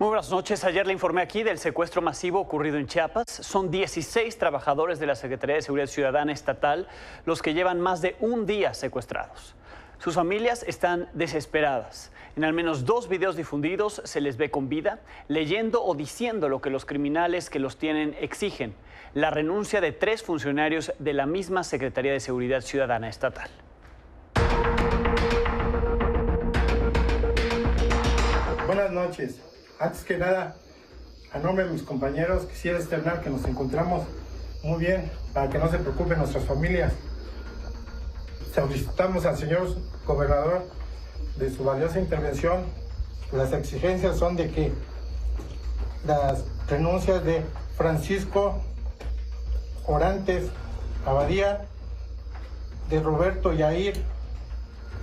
Muy buenas noches. Ayer le informé aquí del secuestro masivo ocurrido en Chiapas. Son 16 trabajadores de la Secretaría de Seguridad Ciudadana Estatal los que llevan más de un día secuestrados. Sus familias están desesperadas. En al menos 2 videos difundidos se les ve con vida, leyendo o diciendo lo que los criminales que los tienen exigen: la renuncia de 3 funcionarios de la misma Secretaría de Seguridad Ciudadana Estatal. Buenas noches. Antes que nada, a nombre de mis compañeros, quisiera externar que nos encontramos muy bien para que no se preocupen nuestras familias. Solicitamos al señor gobernador de su valiosa intervención. Las exigencias son de que las renuncias de Francisco Orantes Abadía, de Roberto Yair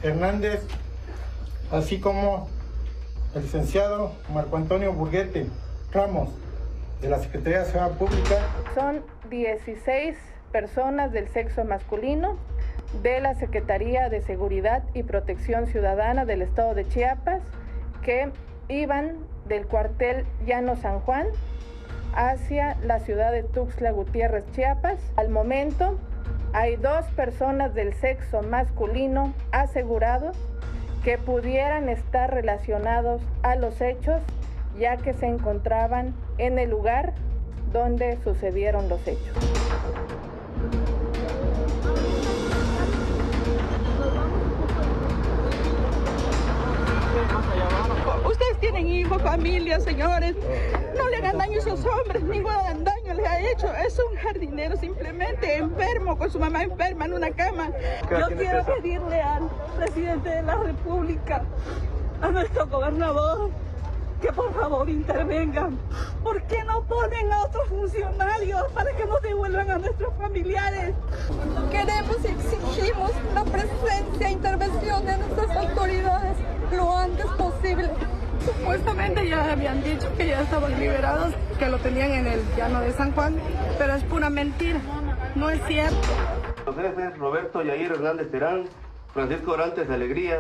Hernández, así como el licenciado Marco Antonio Burguete Ramos, de la Secretaría de Seguridad Pública. Son 16 personas del sexo masculino de la Secretaría de Seguridad y Protección Ciudadana del Estado de Chiapas que iban del cuartel Llano San Juan hacia la ciudad de Tuxtla Gutiérrez, Chiapas. Al momento hay 2 personas del sexo masculino asegurados que pudieran estar relacionados a los hechos, ya que se encontraban en el lugar donde sucedieron los hechos. Ustedes tienen hijos, familia, señores. No le hagan daño a esos hombres, ningún daño les ha hecho. Es un jardinero simplemente enfermo, con su mamá enferma en una cama. Yo quiero pedirle al presidente de la República, a nuestro gobernador, que por favor intervengan. ¿Por qué no ponen a otros funcionarios para que nos devuelvan a nuestros familiares? Queremos y exigimos la presencia e intervención de nuestras autoridades lo antes posible. Supuestamente ya habían dicho que ya estaban liberados, que lo tenían en el llano de San Juan, pero es pura mentira, no es cierto. Los jefes Roberto Yair Hernández Terán, Francisco Orantes de Alegría,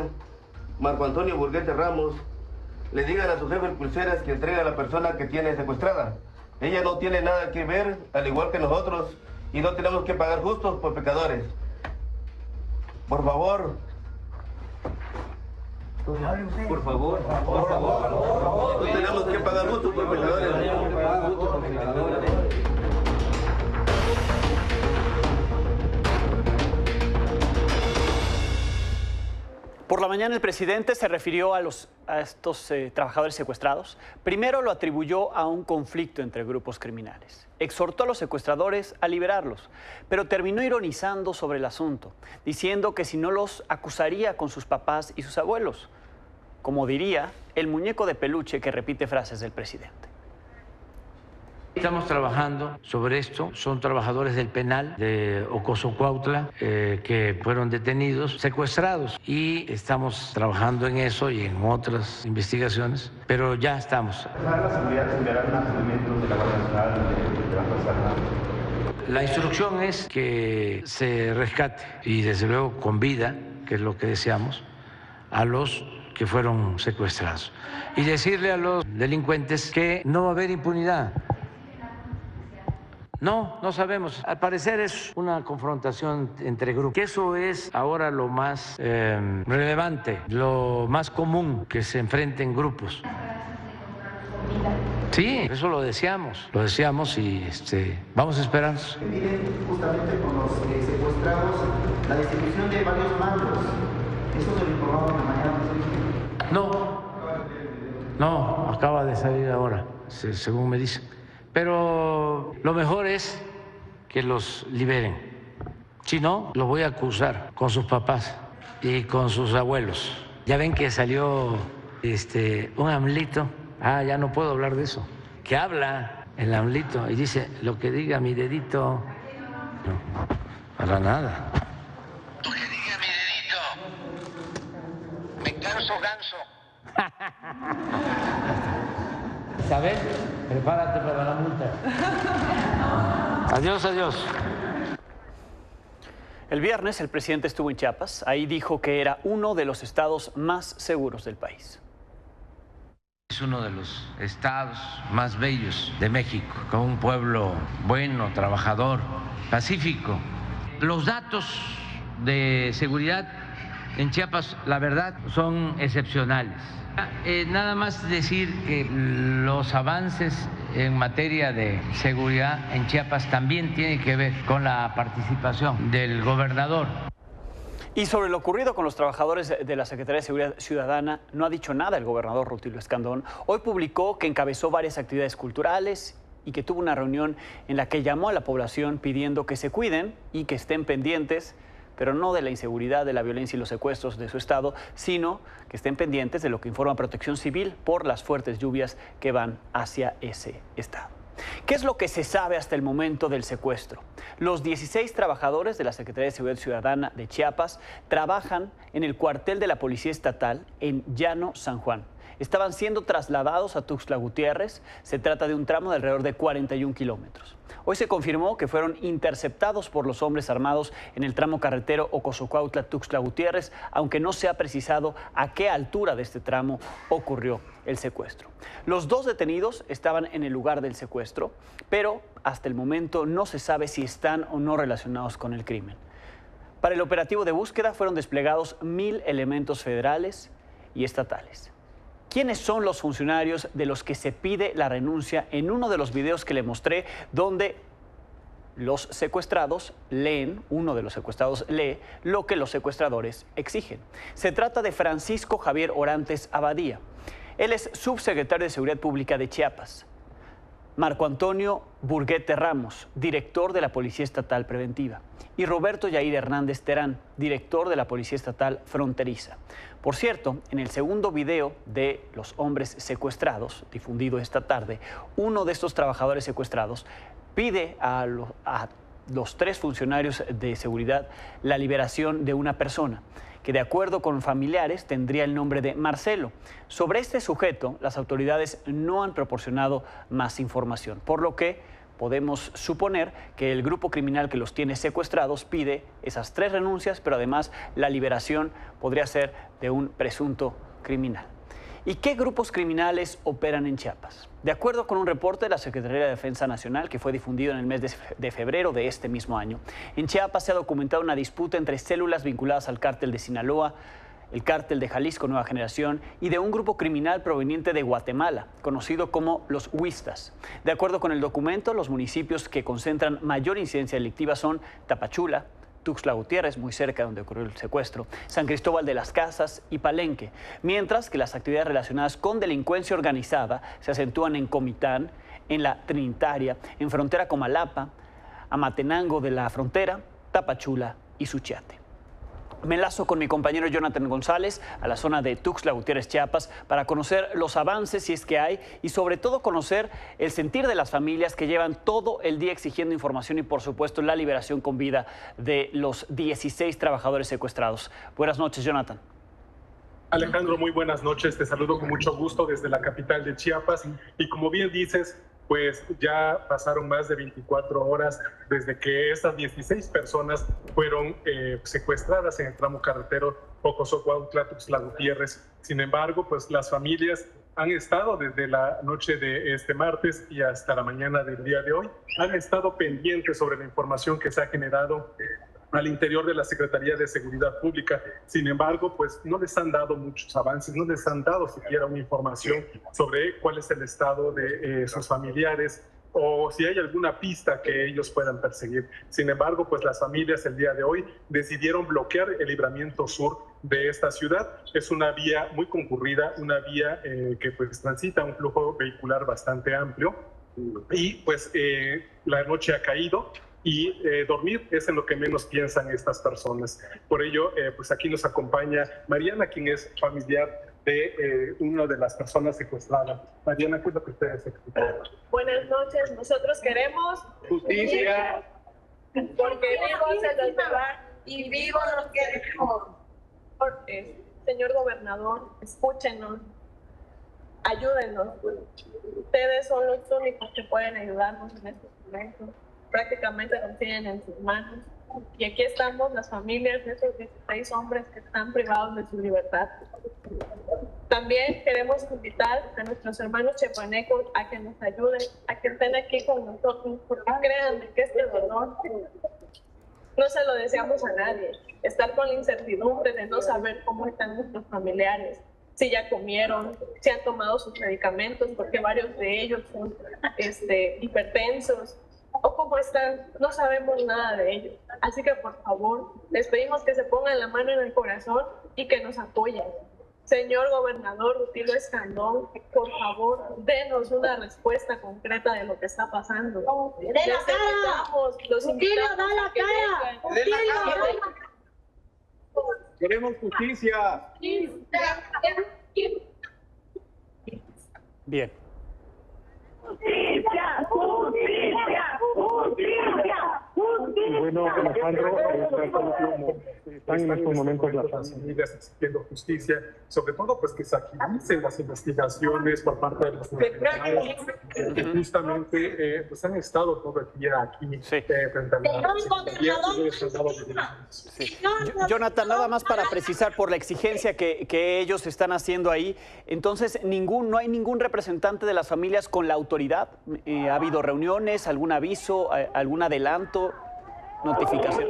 Marco Antonio Burguete Ramos, le digan a su jefe Pulseras que entregue a la persona que tiene secuestrada. Ella no tiene nada que ver, al igual que nosotros, y no tenemos que pagar justos por pecadores. Por favor. Por favor. No tenemos que pagar justos por pecadores. Por la mañana el presidente se refirió a estos trabajadores secuestrados. Primero lo atribuyó a un conflicto entre grupos criminales. Exhortó a los secuestradores a liberarlos, pero terminó ironizando sobre el asunto, diciendo que si no los acusaría con sus papás y sus abuelos. Como diría el muñeco de peluche que repite frases del presidente. Estamos trabajando sobre esto. Son trabajadores del penal de Ocosocuautla que fueron detenidos, secuestrados, y estamos trabajando en eso y en otras investigaciones, pero ya estamos. La instrucción es que se rescate y desde luego con vida, que es lo que deseamos, a los que fueron secuestrados, y decirle a los delincuentes que no va a haber impunidad. No sabemos. Al parecer es una confrontación entre grupos, que eso es ahora lo más relevante, lo más común, que se enfrenten grupos. Sí, eso lo deseamos y vamos a esperar. Justamente con los secuestrados, la distribución de varios mandos. ¿Eso se lo informaron de mañana? No, acaba de salir ahora, según me dicen. Pero lo mejor es que los liberen. Si no, los voy a acusar con sus papás y con sus abuelos. Ya ven que salió un AMLito. Ya no puedo hablar de eso. Que habla el AMLito y dice: lo que diga mi dedito. No, para nada. Lo que diga mi dedito. Me canso ganso. Isabel, prepárate para la multa. Adiós. El viernes el presidente estuvo en Chiapas. Ahí dijo que era uno de los estados más seguros del país. es uno de los estados más bellos de México, con un pueblo bueno, trabajador, pacífico. Los datos de seguridad en Chiapas, la verdad, son excepcionales. Nada más decir que los avances en materia de seguridad en Chiapas también tienen que ver con la participación del gobernador. Y sobre lo ocurrido con los trabajadores de la Secretaría de Seguridad Ciudadana, no ha dicho nada el gobernador Rutilio Escandón. Hoy publicó que encabezó varias actividades culturales y que tuvo una reunión en la que llamó a la población pidiendo que se cuiden y que estén pendientes, pero no de la inseguridad, de la violencia y los secuestros de su estado, sino que estén pendientes de lo que informa Protección Civil por las fuertes lluvias que van hacia ese estado. ¿Qué es lo que se sabe hasta el momento del secuestro? Los 16 trabajadores de la Secretaría de Seguridad Ciudadana de Chiapas trabajan en el cuartel de la Policía Estatal en Llano San Juan. Estaban siendo trasladados a Tuxtla Gutiérrez. Se trata de un tramo de alrededor de 41 kilómetros. Hoy se confirmó que fueron interceptados por los hombres armados en el tramo carretero Ocosocuautla-Tuxtla Gutiérrez, aunque no se ha precisado a qué altura de este tramo ocurrió el secuestro. Los dos detenidos estaban en el lugar del secuestro, pero hasta el momento no se sabe si están o no relacionados con el crimen. Para el operativo de búsqueda fueron desplegados 1000 elementos federales y estatales. ¿Quiénes son los funcionarios de los que se pide la renuncia? En uno de los videos que le mostré, donde los secuestrados leen, uno de los secuestrados lee lo que los secuestradores exigen. Se trata de Francisco Javier Orantes Abadía. Él es subsecretario de Seguridad Pública de Chiapas. Marco Antonio Burguete Ramos, director de la Policía Estatal Preventiva. Y Roberto Yair Hernández Terán, director de la Policía Estatal Fronteriza. Por cierto, en el segundo video de los hombres secuestrados, difundido esta tarde, uno de estos trabajadores secuestrados pide a los 3 funcionarios de seguridad la liberación de una persona que, de acuerdo con familiares, tendría el nombre de Marcelo. Sobre este sujeto, las autoridades no han proporcionado más información, por lo que podemos suponer que el grupo criminal que los tiene secuestrados pide esas 3 renuncias, pero además la liberación podría ser de un presunto criminal. ¿Y qué grupos criminales operan en Chiapas? De acuerdo con un reporte de la Secretaría de Defensa Nacional que fue difundido en el mes de febrero de este mismo año, en Chiapas se ha documentado una disputa entre células vinculadas al cártel de Sinaloa, el cártel de Jalisco Nueva Generación y de un grupo criminal proveniente de Guatemala, conocido como los Huistas. De acuerdo con el documento, los municipios que concentran mayor incidencia delictiva son Tapachula, Tuxtla Gutiérrez, muy cerca de donde ocurrió el secuestro, San Cristóbal de las Casas y Palenque, mientras que las actividades relacionadas con delincuencia organizada se acentúan en Comitán, en la Trinitaria, en frontera Comalapa, Amatenango de la Frontera, Tapachula y Suchiate. Me enlazo con mi compañero Jonathan González a la zona de Tuxtla Gutiérrez, Chiapas, para conocer los avances, si es que hay, y sobre todo conocer el sentir de las familias que llevan todo el día exigiendo información y, por supuesto, la liberación con vida de los 16 trabajadores secuestrados. Buenas noches, Jonathan. Alejandro, muy buenas noches. Te saludo con mucho gusto desde la capital de Chiapas. Y como bien dices, pues ya pasaron más de 24 horas desde que estas 16 personas fueron secuestradas en el tramo carretero Ocosocuautla-Tuxtla Gutiérrez. Sin embargo, pues las familias han estado desde la noche de este martes y hasta la mañana del día de hoy, han estado pendientes sobre la información que se ha generado al interior de la Secretaría de Seguridad Pública. Sin embargo, pues no les han dado muchos avances, no les han dado siquiera una información sobre cuál es el estado de sus familiares o si hay alguna pista que ellos puedan perseguir. Sin embargo, pues las familias el día de hoy decidieron bloquear el libramiento sur de esta ciudad. Es una vía muy concurrida, una vía que pues transita un flujo vehicular bastante amplio y pues la noche ha caído y dormir es en lo que menos piensan estas personas. Por ello, pues aquí nos acompaña Mariana, quien es familiar de una de las personas secuestradas. Mariana, ¿qué es lo que ustedes explican? Buenas noches, nosotros queremos justicia, porque vivos se los llevar y vivos nos queremos. Señor gobernador, escúchenos, ayúdenos. Ustedes son los únicos que pueden ayudarnos en estos momentos. Prácticamente nos tienen en sus manos. Y aquí estamos las familias de esos 16 hombres que están privados de su libertad. También queremos invitar a nuestros hermanos chiapanecos a que nos ayuden, a que estén aquí con nosotros, porque créanme que este dolor no se lo deseamos a nadie. Estar con la incertidumbre de no saber cómo están nuestros familiares, si ya comieron, si han tomado sus medicamentos, porque varios de ellos son hipertensos, o cómo están, no sabemos nada de ellos. Así que por favor, les pedimos que se pongan la mano en el corazón y que nos apoyen. Señor gobernador Rutilio Escandón, por favor, denos una respuesta concreta de lo que está pasando. ¡De la cara! Los invitamos da la a que cara! vengan. Queremos justicia. Bien. ¡Justicia! ¡Justicia! ¡Justicia! Bueno, Alejandro, están en estos momentos las familias exigiendo justicia, sobre todo pues que se agilicen las investigaciones por parte de las autoridades que justamente pues han estado todo el día aquí frente a la Jonathan, nada más para precisar por la exigencia que ellos están haciendo ahí, entonces no hay ningún representante de las familias con la autoridad. ¿Ha habido reuniones, algún aviso, algún adelanto, notificación?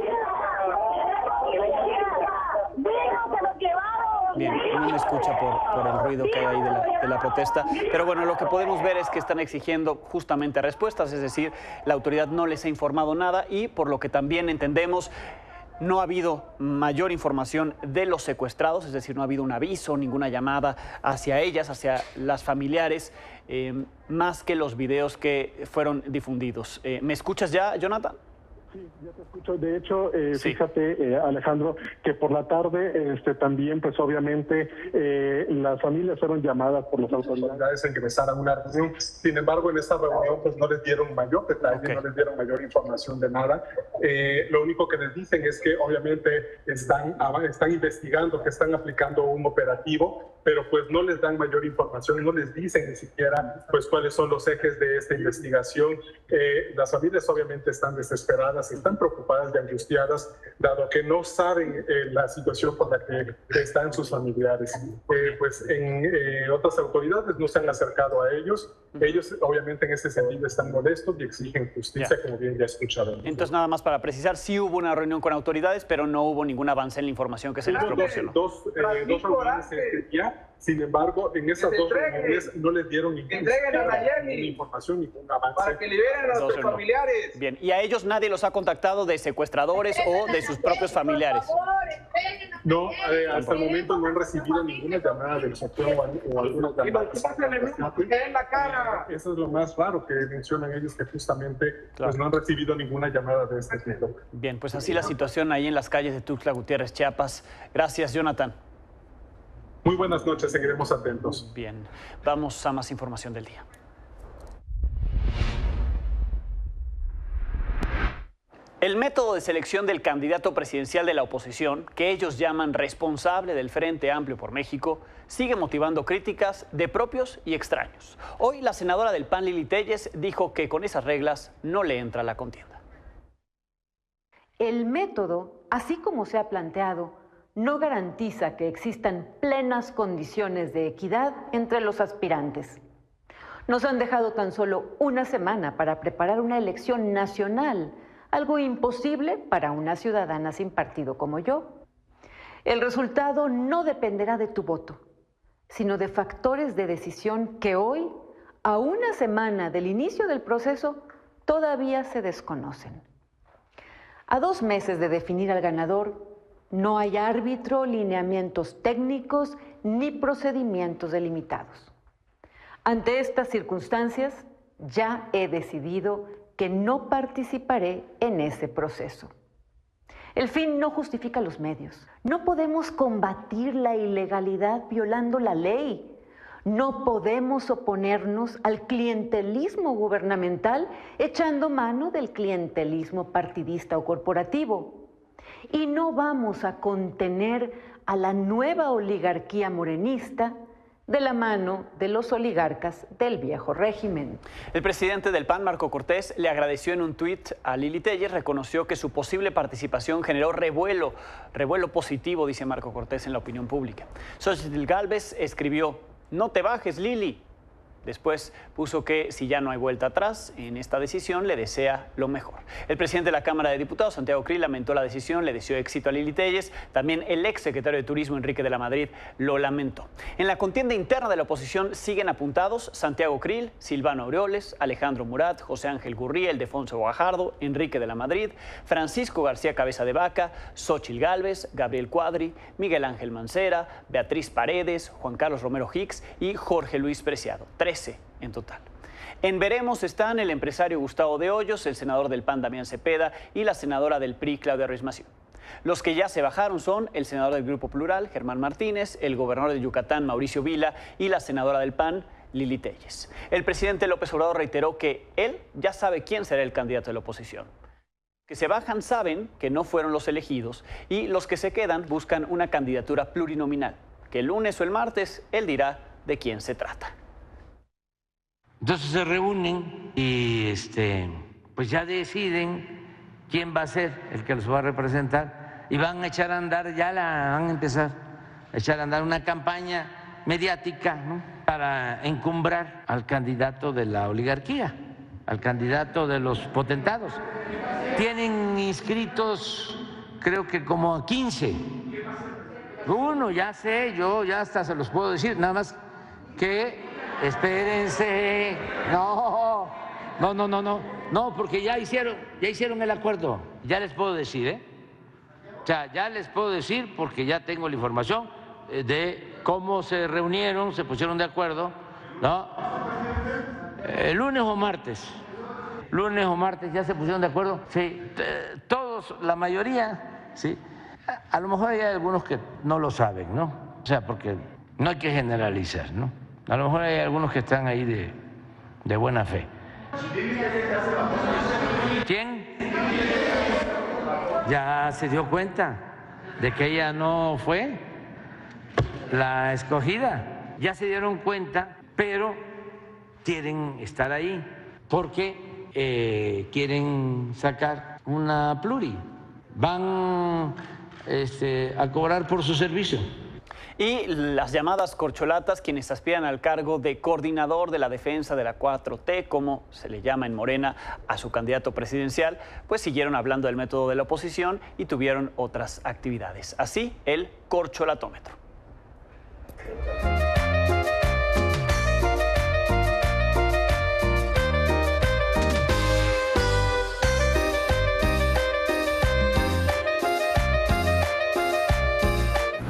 Bien, no me escucha por el ruido que hay ahí de la protesta, pero bueno, lo que podemos ver es que están exigiendo justamente respuestas, es decir, la autoridad no les ha informado nada y por lo que también entendemos, no ha habido mayor información de los secuestrados, es decir, no ha habido un aviso, ninguna llamada hacia ellas, hacia las familiares, más que los videos que fueron difundidos. ¿Me escuchas ya, Jonathan? Sí, ya te escucho. De hecho, fíjate, Alejandro, que por la tarde también, pues obviamente, las familias fueron llamadas por las autoridades a ingresar a una reunión. Sin embargo, en esta reunión, pues no les dieron mayor detalle, no les dieron mayor información de nada. Lo único que les dicen es que obviamente están investigando, que están aplicando un operativo, pero pues no les dan mayor información, no les dicen ni siquiera pues cuáles son los ejes de esta investigación. Las familias obviamente están desesperadas, están preocupadas y angustiadas, dado que no saben la situación por la que están sus familiares. Pues otras autoridades no se han acercado a ellos. Ellos obviamente en ese sentido están molestos y exigen justicia, como bien ya escucharon. Entonces, nada más para precisar, sí hubo una reunión con autoridades, pero no hubo ningún avance en la información que se les proporcionó. Dos reuniones este día. Sin embargo, en esas dos reuniones no les dieron ninguna información, ningún avance. Para que liberen a nuestros familiares. Bien, y a ellos nadie los ha contactado de secuestradores o de sus propios familiares. No, hasta el momento no han recibido ninguna llamada del sector o alguna llamada. En la cara. Eso es lo más raro que mencionan ellos, que justamente pues, no han recibido ninguna llamada de este tipo. Bien, pues así la situación ahí en las calles de Tuxtla Gutiérrez, Chiapas. Gracias, Jonathan. Muy buenas noches, seguiremos atentos. Bien, vamos a más información del día. El método de selección del candidato presidencial de la oposición, que ellos llaman responsable del Frente Amplio por México, sigue motivando críticas de propios y extraños. Hoy la senadora del PAN, Lili Téllez, dijo que con esas reglas no le entra la contienda. El método, así como se ha planteado, no garantiza que existan plenas condiciones de equidad entre los aspirantes. Nos han dejado tan solo una semana para preparar una elección nacional, algo imposible para una ciudadana sin partido como yo. El resultado no dependerá de tu voto, sino de factores de decisión que hoy, a una semana del inicio del proceso, todavía se desconocen. A 2 meses de definir al ganador, no hay árbitro, lineamientos técnicos ni procedimientos delimitados. Ante estas circunstancias, ya he decidido que no participaré en ese proceso. El fin no justifica los medios. No podemos combatir la ilegalidad violando la ley. No podemos oponernos al clientelismo gubernamental echando mano del clientelismo partidista o corporativo. Y no vamos a contener a la nueva oligarquía morenista de la mano de los oligarcas del viejo régimen. El presidente del PAN, Marco Cortés, le agradeció en un tuit a Lili Téllez, reconoció que su posible participación generó revuelo positivo, dice Marco Cortés, en la opinión pública. Xochitl Gálvez escribió: "No te bajes, Lili". Después puso que si ya no hay vuelta atrás en esta decisión, le desea lo mejor. El presidente de la Cámara de Diputados, Santiago Krill, lamentó la decisión, le deseó éxito a Lili Téllez. También el exsecretario de Turismo, Enrique de la Madrid, lo lamentó. En la contienda interna de la oposición siguen apuntados Santiago Krill, Silvano Aureoles, Alejandro Murat, José Ángel Gurría, Ildefonso Guajardo, Enrique de la Madrid, Francisco García Cabeza de Vaca, Xochitl Gálvez, Gabriel Cuadri, Miguel Ángel Mancera, Beatriz Paredes, Juan Carlos Romero Hicks y Jorge Luis Preciado. 13 en total. En veremos están el empresario Gustavo de Hoyos, el senador del PAN Damián Cepeda y la senadora del PRI Claudia Ruiz Massieu. Los que ya se bajaron son el senador del Grupo Plural, Germán Martínez, el gobernador de Yucatán, Mauricio Vila, y la senadora del PAN, Lili Téllez. El presidente López Obrador reiteró que él ya sabe quién será el candidato de la oposición. Que se bajan saben que no fueron los elegidos y los que se quedan buscan una candidatura plurinominal, que el lunes o el martes él dirá de quién se trata. Entonces se reúnen y pues ya deciden quién va a ser el que los va a representar y van a echar a andar, van a empezar a echar a andar una campaña mediática, ¿no?, para encumbrar al candidato de la oligarquía, al candidato de los potentados. Tienen inscritos creo que como a 15. Uno, ya sé, yo ya hasta se los puedo decir, nada más que espérense, no, porque ya hicieron el acuerdo, ya les puedo decir, O sea, ya les puedo decir porque ya tengo la información de cómo se reunieron, se pusieron de acuerdo, ¿no? Lunes o martes ya se pusieron de acuerdo, sí, todos, la mayoría, sí. A lo mejor hay algunos que no lo saben, ¿no? O sea, porque no hay que generalizar, ¿no? A lo mejor hay algunos que están ahí de buena fe. ¿Quién? Ya se dio cuenta de que ella no fue la escogida. Ya se dieron cuenta, pero quieren estar ahí porque quieren sacar una pluri. Van a cobrar por su servicio. Y las llamadas corcholatas, quienes aspiran al cargo de coordinador de la defensa de la 4T, como se le llama en Morena a su candidato presidencial, pues siguieron hablando del método de la oposición y tuvieron otras actividades. Así, el corcholatómetro.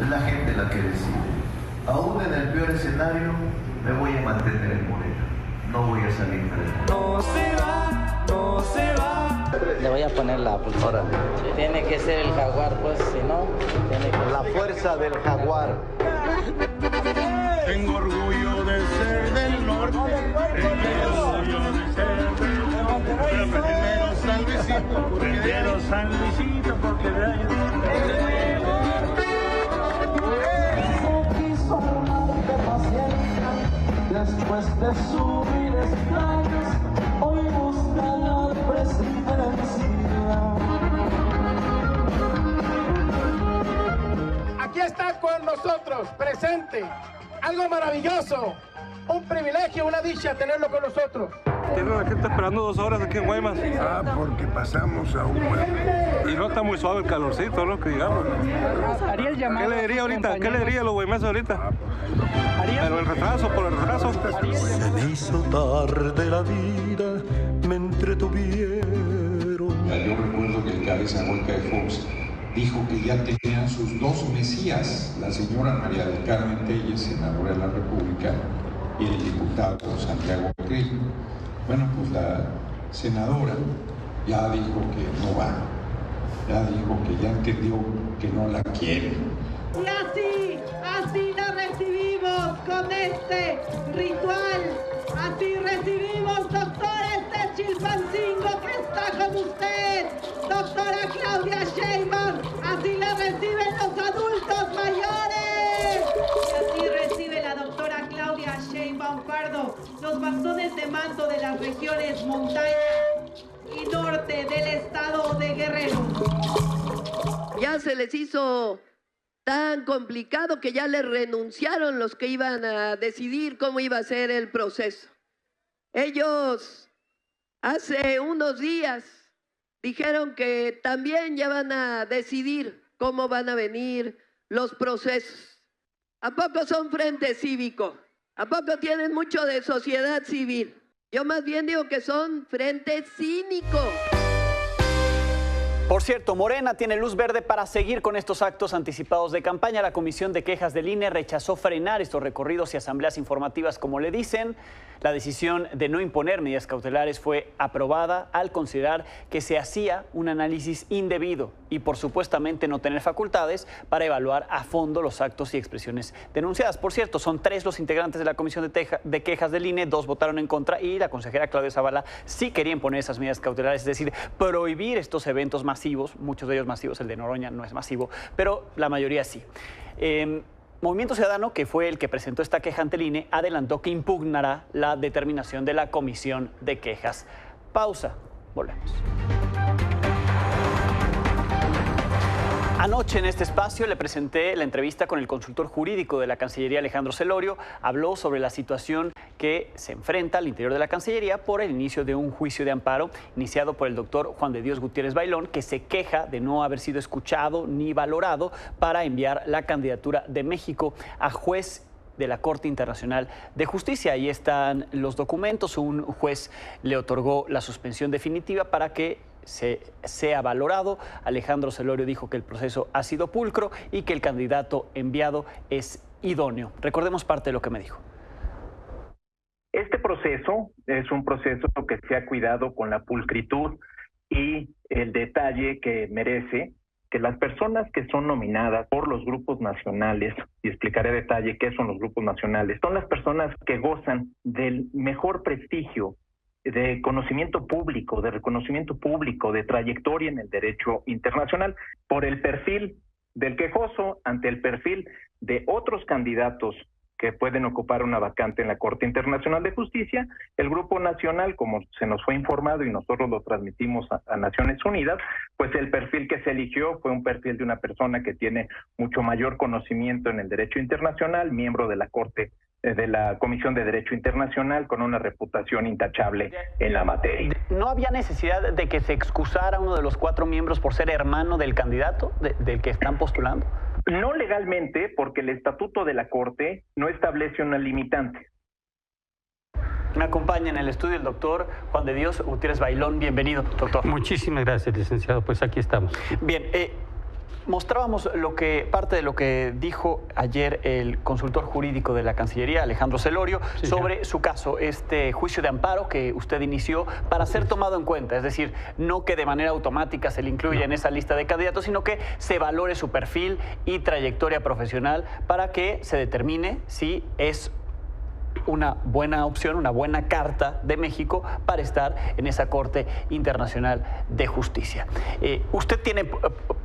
La gente la que decide. Aún en el peor escenario, me voy a mantener en Morena. No voy a salir de Morena. No se va. Le voy a poner la pulsera. Sí, tiene que ser el jaguar, pues, si no, tiene que... La fuerza del jaguar. Tengo orgullo de ser del norte. Tengo orgullo de ser del norte. Primero San Luisito, porque de ahí... Después de subir escalones, hoy busca la presidencia. Aquí está con nosotros, presente, algo maravilloso, un privilegio, una dicha tenerlo con nosotros. Tiene la gente esperando 2 horas aquí en Guaymas. Porque pasamos a un pueblo. Y no está muy suave el calorcito, ¿no? Que digamos. ¿Qué le diría ahorita? ¿Qué le diría a los guaymeses ahorita? Pero el retraso, por el retraso. Se me hizo tarde la vida, me entretuvieron. Yo recuerdo que el cabeza hueca de Fox dijo que ya tenían sus 2 mesías, la señora María del Carmen Téllez, senadora de la República, y el diputado Santiago Krill. Bueno, pues la senadora ya dijo que no va, ya dijo que ya entendió que no la quiere. Y así la recibimos con este ritual, así recibimos, doctora Chilpancingo, que está con usted, doctora Claudia Sheinbaum, así la reciben los adultos mayores, y así recibe la doctora Claudia los bastones de mando de las regiones montaña y norte del estado de Guerrero. Ya se les hizo tan complicado que ya les renunciaron los que iban a decidir cómo iba a ser el proceso. Ellos hace unos días dijeron que también ya van a decidir cómo van a venir los procesos. ¿A poco son frente cívico? ¿A poco tienen mucho de sociedad civil? Yo más bien digo que son frente cínico. Por cierto, Morena tiene luz verde para seguir con estos actos anticipados de campaña. La Comisión de Quejas del INE rechazó frenar estos recorridos y asambleas informativas, como le dicen. La decisión de no imponer medidas cautelares fue aprobada al considerar que se hacía un análisis indebido y por supuestamente no tener facultades para evaluar a fondo los actos y expresiones denunciadas. Por cierto, son 3 los integrantes de la Comisión de Quejas del INE, 2 votaron en contra y la consejera Claudia Zavala sí quería imponer esas medidas cautelares, es decir, prohibir estos eventos masivos, muchos de ellos masivos, el de Noroña no es masivo, pero la mayoría sí. Movimiento Ciudadano, que fue el que presentó esta queja ante el INE, adelantó que impugnará la determinación de la Comisión de Quejas. Pausa, volvemos. Anoche en este espacio le presenté la entrevista con el consultor jurídico de la Cancillería, Alejandro Celorio. Habló sobre la situación que se enfrenta al interior de la Cancillería por el inicio de un juicio de amparo iniciado por el doctor Juan de Dios Gutiérrez Bailón, que se queja de no haber sido escuchado ni valorado para enviar la candidatura de México a juez de la Corte Internacional de Justicia. Ahí están los documentos. Un juez le otorgó la suspensión definitiva para que sea valorado. Alejandro Celorio dijo que el proceso ha sido pulcro y que el candidato enviado es idóneo. Recordemos parte de lo que me dijo. Este proceso es un proceso que se ha cuidado con la pulcritud y el detalle que merece, que las personas que son nominadas por los grupos nacionales, y explicaré a detalle qué son los grupos nacionales, son las personas que gozan del mejor prestigio, de conocimiento público, de reconocimiento público, de trayectoria en el derecho internacional, por el perfil del quejoso ante el perfil de otros candidatos que pueden ocupar una vacante en la Corte Internacional de Justicia. El Grupo Nacional, como se nos fue informado y nosotros lo transmitimos a Naciones Unidas, pues el perfil que se eligió fue un perfil de una persona que tiene mucho mayor conocimiento en el derecho internacional, miembro de la Corte, de la Comisión de Derecho Internacional, con una reputación intachable en la materia. ¿No había necesidad de que se excusara uno de los 4 miembros por ser hermano del candidato, del que están postulando? No legalmente, porque el estatuto de la Corte no establece una limitante. Me acompaña en el estudio el doctor Juan de Dios Gutiérrez Bailón. Bienvenido, doctor. Muchísimas gracias, licenciado. Pues aquí estamos. Bien, mostrábamos parte de lo que dijo ayer el consultor jurídico de la Cancillería, Alejandro Celorio, sí, sobre su caso, este juicio de amparo que usted inició para ser tomado en cuenta, es decir, no que de manera automática se le incluya en esa lista de candidatos, sino que se valore su perfil y trayectoria profesional para que se determine si es una buena opción, una buena carta de México para estar en esa Corte Internacional de Justicia. Usted tiene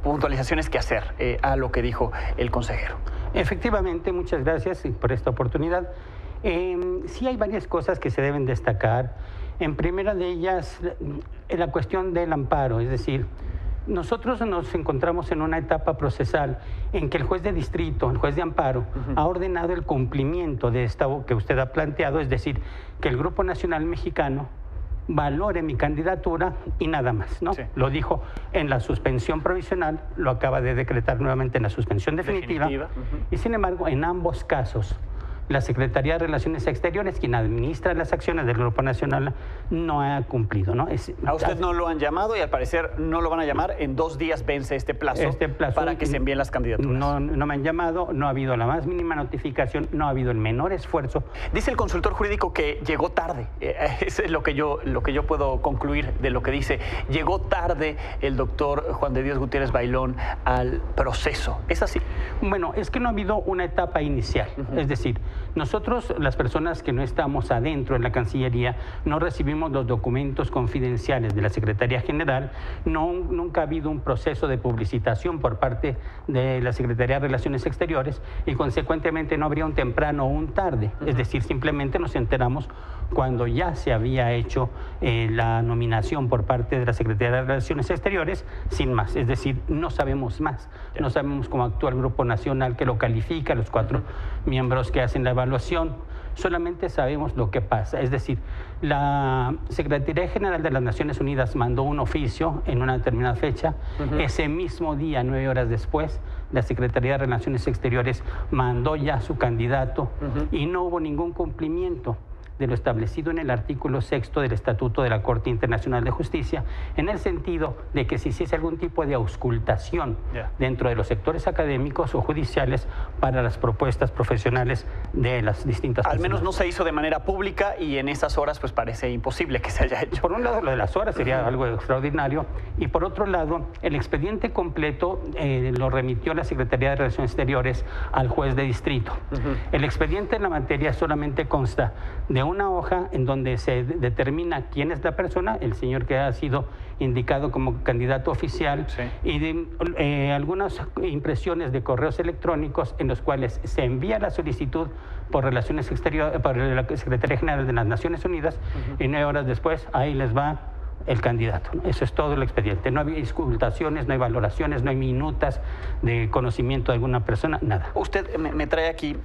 puntualizaciones que hacer a lo que dijo el consejero. Efectivamente, muchas gracias por esta oportunidad. Sí hay varias cosas que se deben destacar. En primera de ellas, la cuestión del amparo, es decir, nosotros nos encontramos en una etapa procesal en que el juez de distrito, el juez de amparo, ha ordenado el cumplimiento de esta que usted ha planteado, es decir, que el Grupo Nacional Mexicano valore mi candidatura y nada más, ¿no? Sí. Lo dijo en la suspensión provisional, lo acaba de decretar nuevamente en la suspensión definitiva. Y sin embargo, en ambos casos, la Secretaría de Relaciones Exteriores, quien administra las acciones del Grupo Nacional, no ha cumplido, ¿no? A usted no lo han llamado y al parecer no lo van a llamar. En 2 días vence este plazo para que se envíen las candidaturas. No me han llamado, no ha habido la más mínima notificación, no ha habido el menor esfuerzo. Dice el consultor jurídico que llegó tarde. Eso es lo que yo puedo concluir de lo que dice. Llegó tarde el doctor Juan de Dios Gutiérrez Bailón al proceso. ¿Es así? Bueno, es que no ha habido una etapa inicial. Es decir, nosotros, las personas que no estamos adentro en la Cancillería, no recibimos los documentos confidenciales de la Secretaría General. Nunca ha habido un proceso de publicitación por parte de la Secretaría de Relaciones Exteriores y consecuentemente no habría un temprano o un tarde. Es decir, simplemente nos enteramos cuando ya se había hecho la nominación por parte de la Secretaría de Relaciones Exteriores, sin más. Es decir, no sabemos más. No sabemos cómo actúa el Grupo Nacional que lo califica, los 4 miembros que hacen la evaluación. Solamente sabemos lo que pasa. Es decir, la Secretaría General de las Naciones Unidas mandó un oficio en una determinada fecha. Ese mismo día, 9 horas después, la Secretaría de Relaciones Exteriores mandó ya su candidato y no hubo ningún cumplimiento de lo establecido en el artículo 6º del Estatuto de la Corte Internacional de Justicia, en el sentido de que se hiciese algún tipo de auscultación dentro de los sectores académicos o judiciales para las propuestas profesionales de las distintas personas. Al menos no se hizo de manera pública y en esas horas pues parece imposible que se haya hecho. Por un lado, lo de las horas sería algo extraordinario, y por otro lado, el expediente completo lo remitió la Secretaría de Relaciones Exteriores al juez de distrito. El expediente en la materia solamente consta de una hoja en donde se determina quién es la persona, el señor que ha sido indicado como candidato oficial, y de algunas impresiones de correos electrónicos en los cuales se envía la solicitud por Relaciones Exteriores, por la Secretaría General de las Naciones Unidas, y 9 horas después ahí les va el candidato. Eso es todo el expediente. No hay auscultaciones, no hay valoraciones, no hay minutas de conocimiento de alguna persona, nada. Usted me trae aquí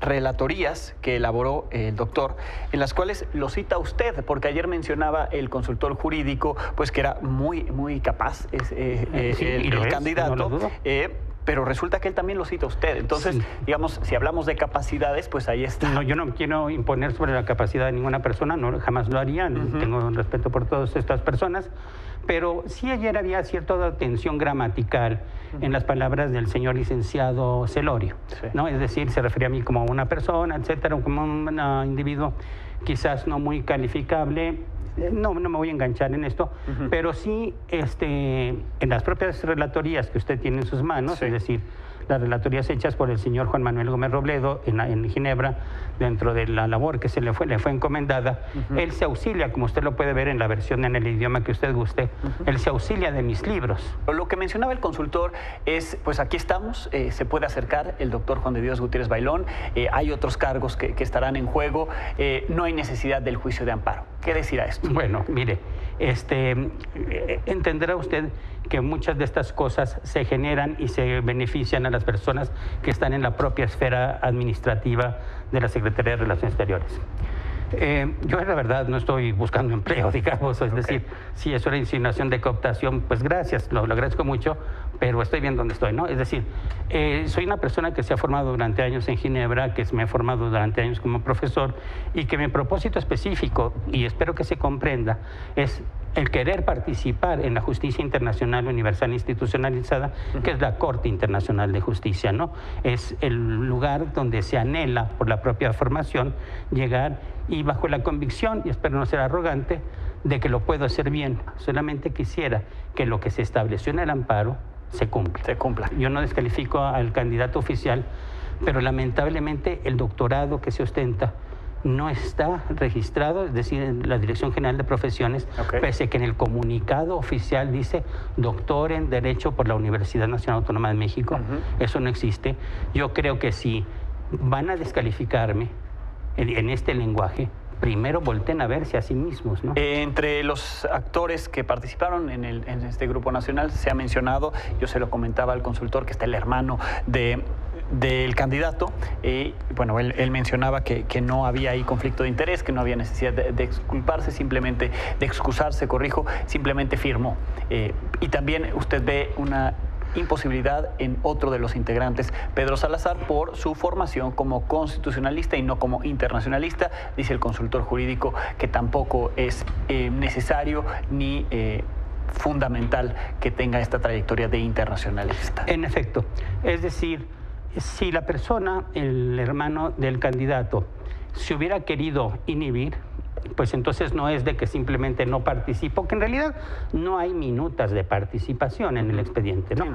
relatorías que elaboró el doctor, en las cuales lo cita usted, porque ayer mencionaba el consultor jurídico, pues que era muy capaz el candidato, no lo dudo. Pero resulta que él también lo cita usted. Entonces, digamos, si hablamos de capacidades, pues ahí está. No, yo no quiero imponer sobre la capacidad de ninguna persona, no, jamás lo haría, tengo un respeto por todas estas personas, pero sí ayer había cierta tensión gramatical en las palabras del señor licenciado Celorio, ¿no? Es decir, se refería a mí como una persona, etcétera, como un individuo quizás no muy calificable. No me voy a enganchar en esto, pero sí en las propias relatorías que usted tiene en sus manos, es decir, las relatorías hechas por el señor Juan Manuel Gómez Robledo en Ginebra, dentro de la labor que le fue encomendada, él se auxilia, como usted lo puede ver en la versión en el idioma que usted guste, él se auxilia de mis libros. Lo que mencionaba el consultor es, pues aquí estamos, se puede acercar el doctor Juan de Dios Gutiérrez Bailón, hay otros cargos que estarán en juego, no hay necesidad del juicio de amparo. ¿Qué decir a esto? Bueno, mire, entenderá usted que muchas de estas cosas se generan y se benefician a las personas que están en la propia esfera administrativa de la Secretaría de Relaciones Exteriores. Yo la verdad no estoy buscando empleo, digamos, es decir, si es una insinuación de cooptación, pues gracias, lo agradezco mucho, pero estoy bien donde estoy, ¿no? Es decir, soy una persona que se ha formado durante años en Ginebra, que me he formado durante años como profesor, y que mi propósito específico, y espero que se comprenda, es el querer participar en la justicia internacional universal institucionalizada, que es la Corte Internacional de Justicia, ¿no? Es el lugar donde se anhela, por la propia formación, llegar, y bajo la convicción, y espero no ser arrogante, de que lo puedo hacer bien. Solamente quisiera que lo que se estableció en el amparo se cumpla. Yo no descalifico al candidato oficial, pero lamentablemente el doctorado que se ostenta no está registrado, es decir, en la Dirección General de Profesiones, pese a que en el comunicado oficial dice doctor en Derecho por la Universidad Nacional Autónoma de México. Eso no existe. Yo creo que si van a descalificarme en este lenguaje, primero volteen a verse a sí mismos, ¿no? Entre los actores que participaron en este Grupo Nacional se ha mencionado, yo se lo comentaba al consultor, que está el hermano del candidato, bueno, él mencionaba que no había ahí conflicto de interés, que no había necesidad de exculparse, simplemente de excusarse, simplemente firmó. Y también usted ve una imposibilidad en otro de los integrantes, Pedro Salazar, por su formación como constitucionalista y no como internacionalista. Dice el consultor jurídico que tampoco es necesario ni fundamental que tenga esta trayectoria de internacionalista. En efecto, es decir, si la persona, el hermano del candidato, se hubiera querido inhibir, pues entonces no es de que simplemente no participó, que en realidad no hay minutas de participación en el expediente, ¿no?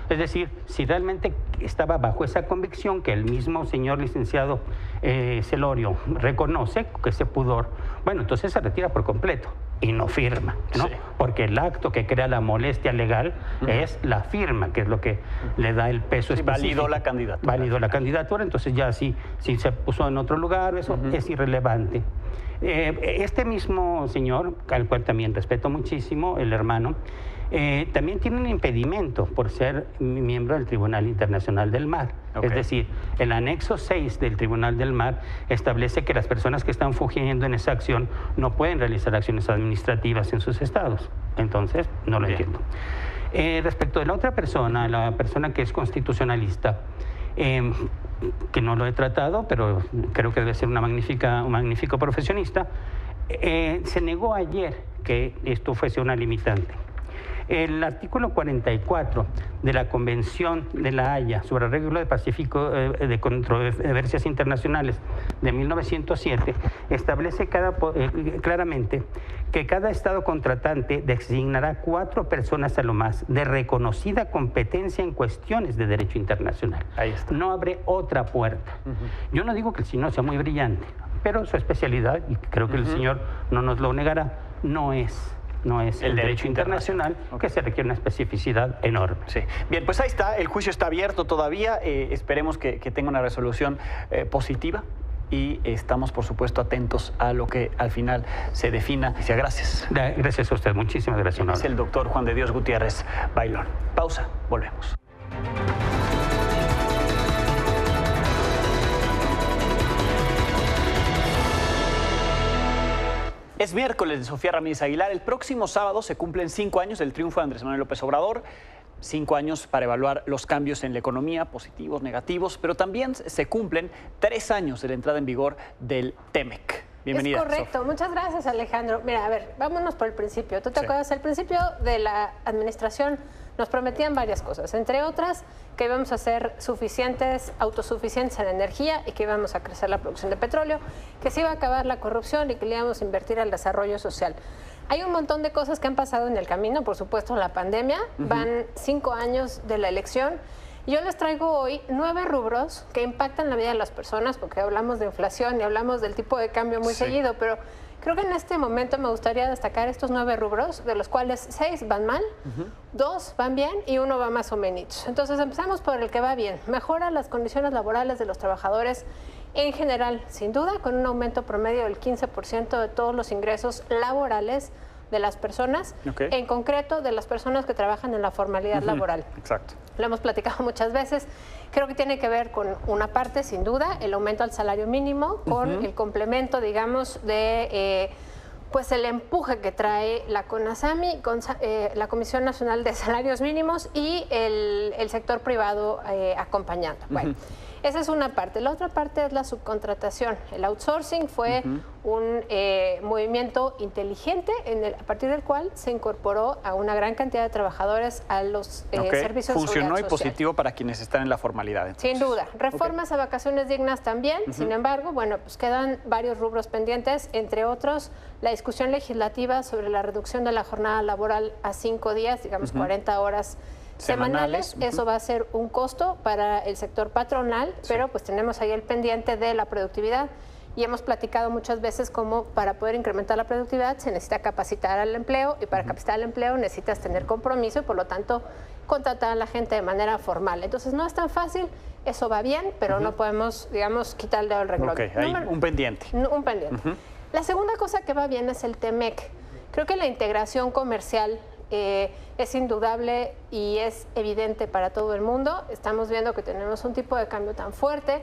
Es decir, si realmente estaba bajo esa convicción que el mismo señor licenciado Celorio reconoce, que ese pudor, bueno, entonces se retira por completo y no firma, ¿no? Porque el acto que crea la molestia legal es la firma, que es lo que le da el peso específico. Validó la candidatura. Validó la candidatura, entonces ya si se puso en otro lugar, eso es irrelevante. Este mismo señor, al cual también respeto muchísimo, el hermano, también tiene un impedimento por ser miembro del Tribunal Internacional del Mar. Es decir, el anexo 6 del Tribunal del Mar establece que las personas que están fungiendo en esa acción no pueden realizar acciones administrativas en sus estados. Entonces, no lo entiendo. Respecto de la otra persona, la persona que es constitucionalista, que no lo he tratado, pero creo que debe ser un magnífico profesionista, se negó ayer que esto fuese una limitante. El artículo 44 de la Convención de La Haya sobre arreglo de pacífico de controversias internacionales de 1907 establece claramente que cada Estado contratante designará 4 personas a lo más de reconocida competencia en cuestiones de derecho internacional. Ahí está. No abre otra puerta. Yo no digo que el señor sea muy brillante, pero su especialidad, y creo que el señor no nos lo negará, no es el derecho internacional, que se requiere una especificidad enorme. Sí. Bien, pues ahí está, el juicio está abierto todavía, esperemos que tenga una resolución positiva y estamos, por supuesto, atentos a lo que al final se defina. Gracias. Gracias a usted, muchísimas gracias. Es el doctor Juan de Dios Gutiérrez Bailón. Pausa, volvemos. Es miércoles de Sofía Ramírez Aguilar. El próximo sábado se cumplen 5 años del triunfo de Andrés Manuel López Obrador. 5 años para evaluar los cambios en la economía, positivos, negativos, pero también se cumplen 3 años de la entrada en vigor del TEMEC. Bienvenida. Es correcto. Sof. Muchas gracias, Alejandro. Mira, a ver, vámonos por el principio. ¿Tú te acuerdas? Al principio de la administración nos prometían varias cosas, entre otras que íbamos a ser autosuficientes en energía y que íbamos a crecer la producción de petróleo, que se iba a acabar la corrupción y que le íbamos a invertir al desarrollo social. Hay un montón de cosas que han pasado en el camino, por supuesto la pandemia, van 5 años de la elección. Yo les traigo hoy 9 rubros que impactan la vida de las personas, porque hablamos de inflación y hablamos del tipo de cambio muy seguido, pero creo que en este momento me gustaría destacar estos 9 rubros, de los cuales 6 van mal, 2 van bien y 1 va más o menos. Entonces empezamos por el que va bien. Mejora las condiciones laborales de los trabajadores en general, sin duda, con un aumento promedio del 15% de todos los ingresos laborales de las personas, en concreto de las personas que trabajan en la formalidad laboral. Exacto. Lo hemos platicado muchas veces. Creo que tiene que ver con una parte, sin duda, el aumento al salario mínimo, con el complemento, digamos, de pues el empuje que trae la CONASAMI, la Comisión Nacional de Salarios Mínimos y el sector privado acompañando. Bueno, esa es una parte. La otra parte es la subcontratación. El outsourcing fue un movimiento inteligente a partir del cual se incorporó a una gran cantidad de trabajadores a los servicios de Funcionó y social. positivo para quienes están en la formalidad. Entonces. Sin duda. Reformas a vacaciones dignas también. Sin embargo, bueno, pues quedan varios rubros pendientes, entre otros la discusión legislativa sobre la reducción de la jornada laboral a 5 días, digamos 40 horas semanales. Eso va a ser un costo para el sector patronal, pero pues tenemos ahí el pendiente de la productividad y hemos platicado muchas veces cómo para poder incrementar la productividad se necesita capacitar al empleo y para capacitar al empleo necesitas tener compromiso y por lo tanto contratar a la gente de manera formal. Entonces no es tan fácil, eso va bien, pero no podemos, digamos, quitar el dedo al renglón. Hay un pendiente. Un pendiente. La segunda cosa que va bien es el TEMEC. Creo que la integración comercial es indudable y es evidente para todo el mundo. Estamos viendo que tenemos un tipo de cambio tan fuerte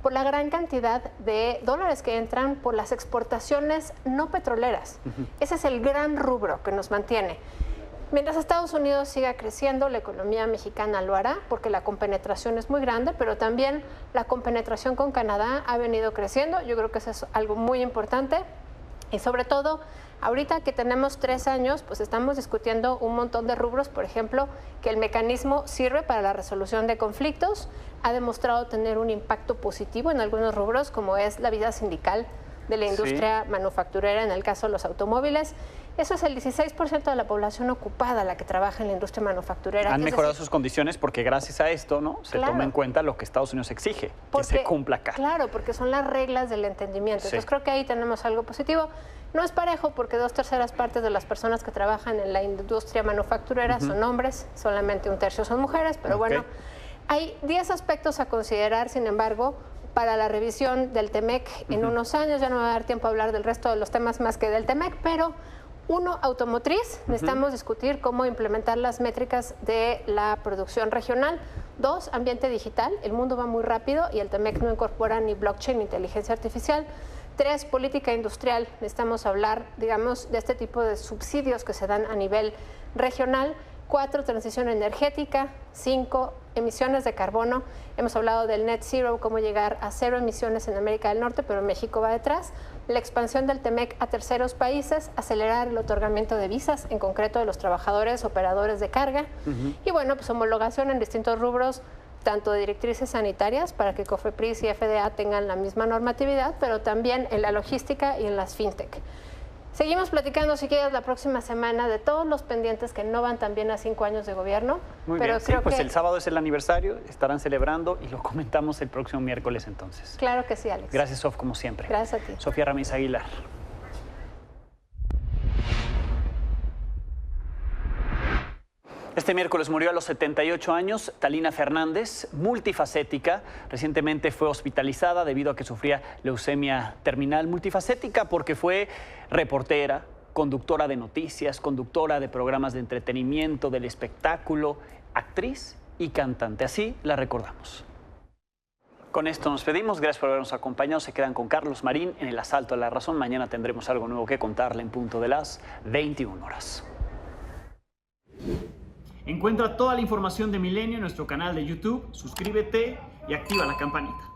por la gran cantidad de dólares que entran por las exportaciones no petroleras. Ese es el gran rubro que nos mantiene. Mientras Estados Unidos siga creciendo, la economía mexicana lo hará porque la compenetración es muy grande, pero también la compenetración con Canadá ha venido creciendo. Yo creo que eso es algo muy importante y sobre todo ahorita que tenemos 3 años, pues estamos discutiendo un montón de rubros, por ejemplo, que el mecanismo sirve para la resolución de conflictos, ha demostrado tener un impacto positivo en algunos rubros, como es la vida sindical de la industria manufacturera, en el caso de los automóviles. Eso es el 16% de la población ocupada la que trabaja en la industria manufacturera. Han mejorado sus condiciones porque gracias a esto, ¿no? Se toma en cuenta lo que Estados Unidos exige, que se cumpla acá. Claro, porque son las reglas del entendimiento. Entonces creo que ahí tenemos algo positivo. No es parejo porque 2/3 partes de las personas que trabajan en la industria manufacturera son hombres, solamente 1/3 son mujeres, pero bueno, hay 10 aspectos a considerar, sin embargo, para la revisión del TEMEC en unos años. Ya no me va a dar tiempo a hablar del resto de los temas más que del TEMEC, pero uno, automotriz. Necesitamos discutir cómo implementar las métricas de la producción regional. 2, ambiente digital. El mundo va muy rápido y el TEMEC no incorpora ni blockchain ni inteligencia artificial. 3, política industrial. Necesitamos hablar, digamos, de este tipo de subsidios que se dan a nivel regional. 4, transición energética. 5, emisiones de carbono. Hemos hablado del net zero, cómo llegar a 0 emisiones en América del Norte, pero México va detrás. La expansión del TEMEC a terceros países, acelerar el otorgamiento de visas, en concreto de los trabajadores, operadores de carga. Y bueno, pues homologación en distintos rubros, tanto de directrices sanitarias para que COFEPRIS y FDA tengan la misma normatividad, pero también en la logística y en las fintech. Seguimos platicando, si quieres, la próxima semana de todos los pendientes que no van tan bien a 5 años de gobierno. Muy pero bien, creo sí, pues que... el sábado es el aniversario, estarán celebrando y lo comentamos el próximo miércoles entonces. Claro que sí, Alex. Gracias, Sof, como siempre. Gracias a ti. Sofía Ramírez Aguilar. Este miércoles murió a los 78 años Talina Fernández, multifacética. Recientemente fue hospitalizada debido a que sufría leucemia terminal. Multifacética porque fue reportera, conductora de noticias, conductora de programas de entretenimiento, del espectáculo, actriz y cantante. Así la recordamos. Con esto nos pedimos. Gracias por habernos acompañado. Se quedan con Carlos Marín en El Asalto a la Razón. Mañana tendremos algo nuevo que contarle en punto de las 21 horas. Encuentra toda la información de Milenio en nuestro canal de YouTube, suscríbete y activa la campanita.